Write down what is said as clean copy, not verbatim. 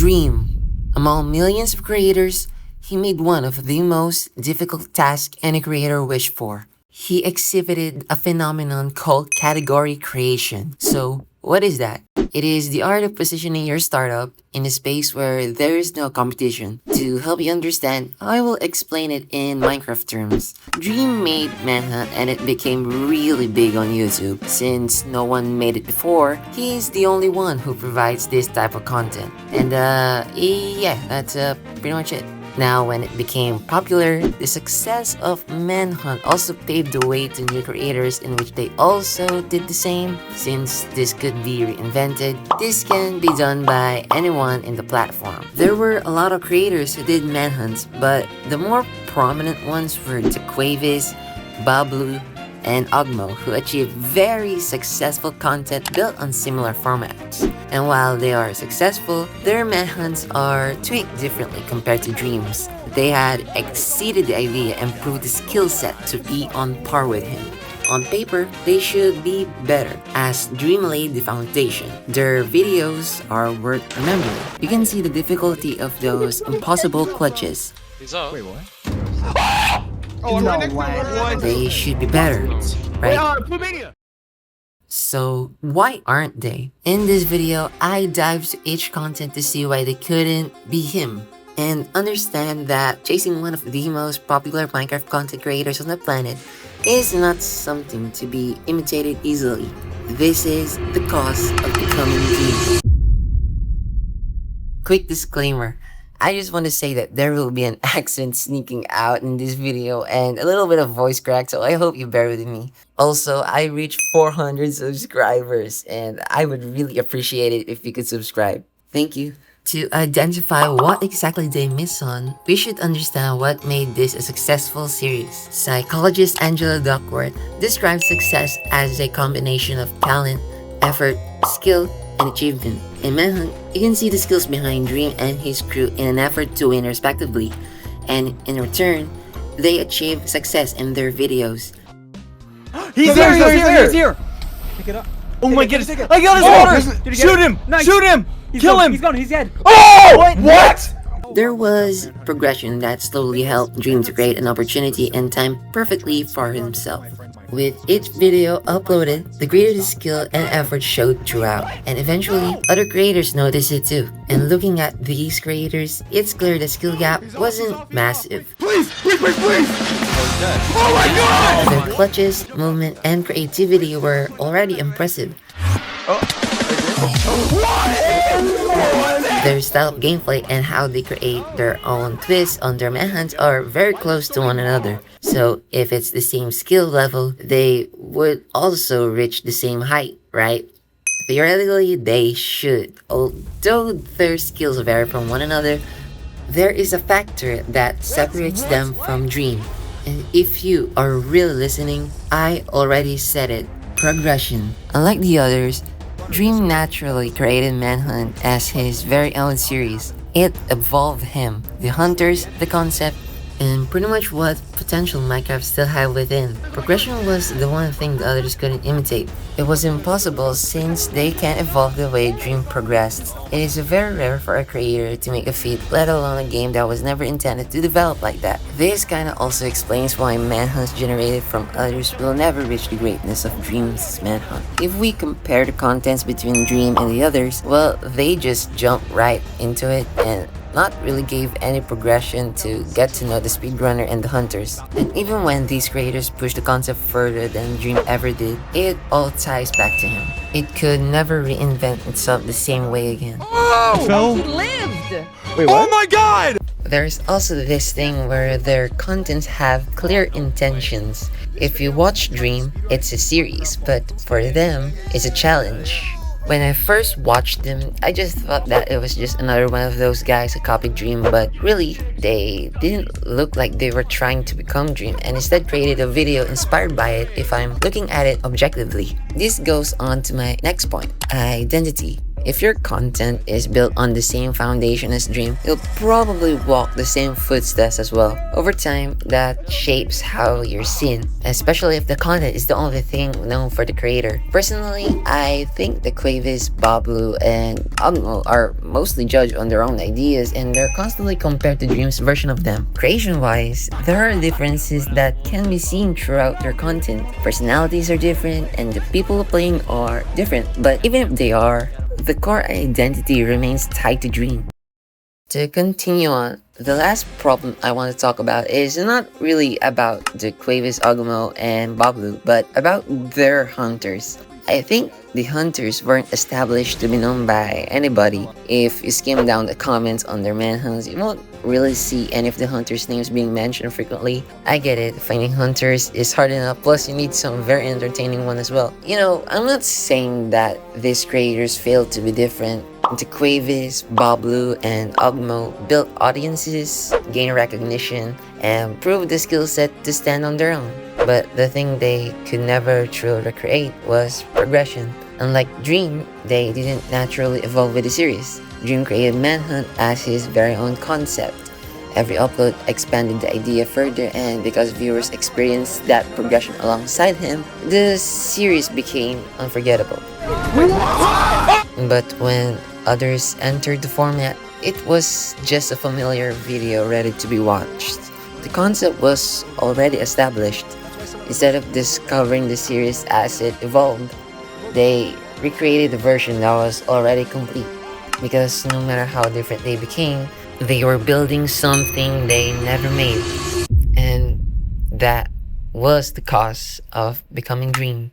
Dream. Among millions of creators, he made one of the most difficult tasks any creator wished for. He exhibited a phenomenon called category creation. So, what is that? It is the art of positioning your startup in a space where there is no competition. To help you understand, I will explain it in Minecraft terms. Dream made Manhunt and it became really big on YouTube. Since no one made it before, he is the only one who provides this type of content. And yeah, that's pretty much it. Now, when it became popular, the success of Manhunt also paved the way to new creators in which they also did the same. Since this could be reinvented, this can be done by anyone in the platform. There were a lot of creators who did Manhunts, but the more prominent ones were Daquavis, Baablu, and Ogmoe, who achieved very successful content built on similar formats. And while they are successful, their manhunts are tweaked differently compared to Dream's. They had exceeded the idea and proved the skill set to be on par with him. On paper, they should be better, as Dream laid the foundation. Their videos are worth remembering. You can see the difficulty of those impossible clutches. Wait, what? Oh, I'm right next to What? They should be better, right? So why aren't they? In this video, I dive to each content to see why they couldn't be him, and understand that chasing one of the most popular Minecraft content creators on the planet is not something to be imitated easily. This is the cost of becoming the Quick disclaimer. I just want to say that there will be an accent sneaking out in this video and a little bit of voice crack, so I hope you bear with me. Also, I reached 400 subscribers and I would really appreciate it if you could subscribe. Thank you. To identify what exactly they miss on, we should understand what made this a successful series. Psychologist Angela Duckworth describes success as a combination of talent, effort, skill, and achievement. In Manhunt, you can see the skills behind Dream and his crew in an effort to win respectively, and in return, they achieve success in their videos. He's here! Pick it up. Oh my goodness! Take it. I got his water! Shoot him! Nice. Shoot him! Kill him! He's gone, he's dead. Oh! What? There was progression that slowly helped Dream to create an opportunity and time perfectly for himself. With each video uploaded, the greater the skill and effort showed throughout, and eventually, other creators noticed it too. And looking at these creators, it's clear the skill gap wasn't massive. Please! Oh my god! Their clutches, movement, and creativity were already impressive. Their style of gameplay and how they create their own twists on their manhunts are very close to one another. So if it's the same skill level, they would also reach the same height, right? Theoretically, they should. Although their skills vary from one another, there is a factor that separates them from Dream. And if you are really listening, I already said it. Progression. Unlike the others, Dream naturally created Manhunt as his very own series. It evolved him, the hunters, the concept, and pretty much what potential Minecraft still had within. Progression was the one thing the others couldn't imitate. It was impossible since they can't evolve the way Dream progressed. It is very rare for a creator to make a feat, let alone a game that was never intended to develop like that. This kinda also explains why manhunts generated from others will never reach the greatness of Dream's manhunt. If we compare the contents between Dream and the others, well, they just jumped right into it and not really gave any progression to get to know the speedrunner and the hunters. And even when these creators pushed the concept further than Dream ever did, it all ties back to him. It could never reinvent itself the same way again. Oh! He lived! Wait, what? Oh my god! There's also this thing where their contents have clear intentions. If you watch Dream, it's a series, but for them, it's a challenge. When I first watched them, I just thought that it was just another one of those guys who copied Dream, but really, they didn't look like they were trying to become Dream and instead created a video inspired by it if I'm looking at it objectively. This goes on to my next point, identity. If your content is built on the same foundation as Dream, you'll probably walk the same footsteps as well. Over time, that shapes how you're seen, especially if the content is the only thing known for the creator. Personally, I think Daquavis, Baablu, and Ogmoe are mostly judged on their own ideas, and they're constantly compared to Dream's version of them. Creation-wise, there are differences that can be seen throughout their content. Personalities are different, and the people playing are different, but even if they are, the core identity remains tied to Dream. To continue on, the last problem I want to talk about is not really about Daquavis, Ogmoe, and Baablu, but about their hunters. I think the hunters weren't established to be known by anybody. If you skim down the comments on their manhunts, you won't really see any of the hunters' names being mentioned frequently. I get it, finding hunters is hard enough, plus you need some very entertaining one as well. You know, I'm not saying that these creators failed to be different. Daquavis, Baablu, and Ogmoe built audiences, gained recognition, and proved the skill set to stand on their own. But the thing they could never truly recreate was progression. Unlike Dream, they didn't naturally evolve with the series. Dream created Manhunt as his very own concept. Every upload expanded the idea further, and because viewers experienced that progression alongside him, the series became unforgettable. But when others entered the format, it was just a familiar video ready to be watched. The concept was already established. Instead of discovering the series as it evolved, they recreated a version that was already complete. Because no matter how different they became, they were building something they never made. And that was the cause of becoming Dream.